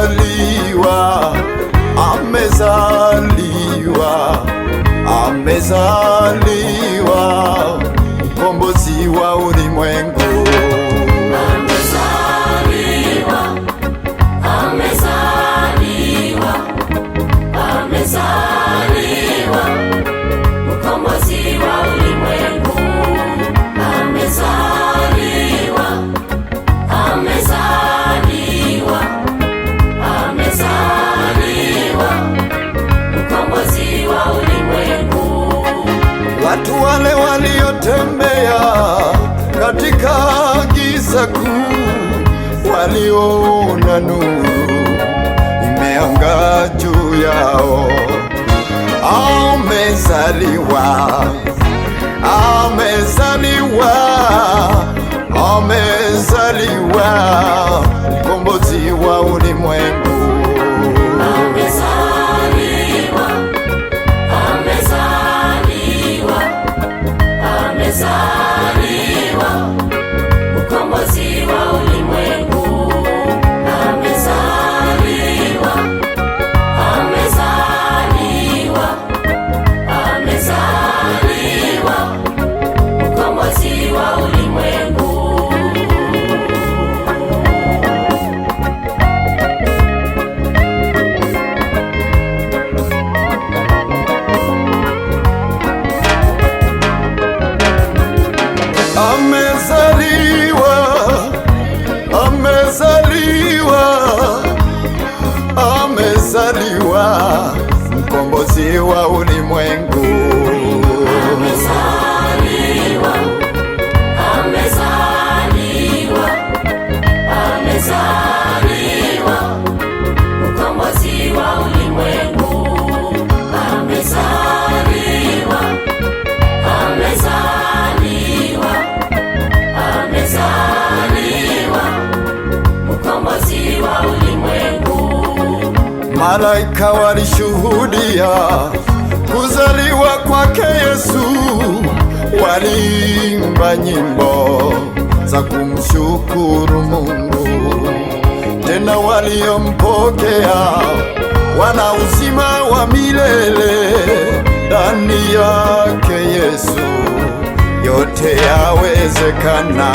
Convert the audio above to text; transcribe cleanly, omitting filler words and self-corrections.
Amezaliwa, amezaliwa, amezaliwa, mkombozi wa ulimwengu. Amezaliwa, amezaliwa, amezaliwa, mkombozi wa ulimwengu. Amezaliwa, amezaliwa, amezaliwa, mkombozi wa ulimwengu. Watu wale waliotembea katika giza kuu waliona nuru imeangaa juu yao. Amezaliwa, amezaliwa, amezaliwa, mkombozi wa ulimwengu. Amezaliwa, amezaliwa, amezaliwa, mkombozi wa ulimwengu. Amezaliwa, amezaliwa, amezaliwa, mkombozi wa ulimwengu. Amezaliwa, amezaliwa, amezaliwa, mkombozi wa ulimwengu. Amezaliwa, amezaliwa, amezaliwa, mkombozi wa ulimwengu. Amezaliwa, amezaliwa, amezaliwa, mkombozi wa ulimwengu. Malaika walishuhudia kuzaliwa kwake Yesu, waliimba nyimbo za kumshukuru Mungu. Tena waliompokea wana uzima wa milele ndani yake Yesu, yote yawezekana.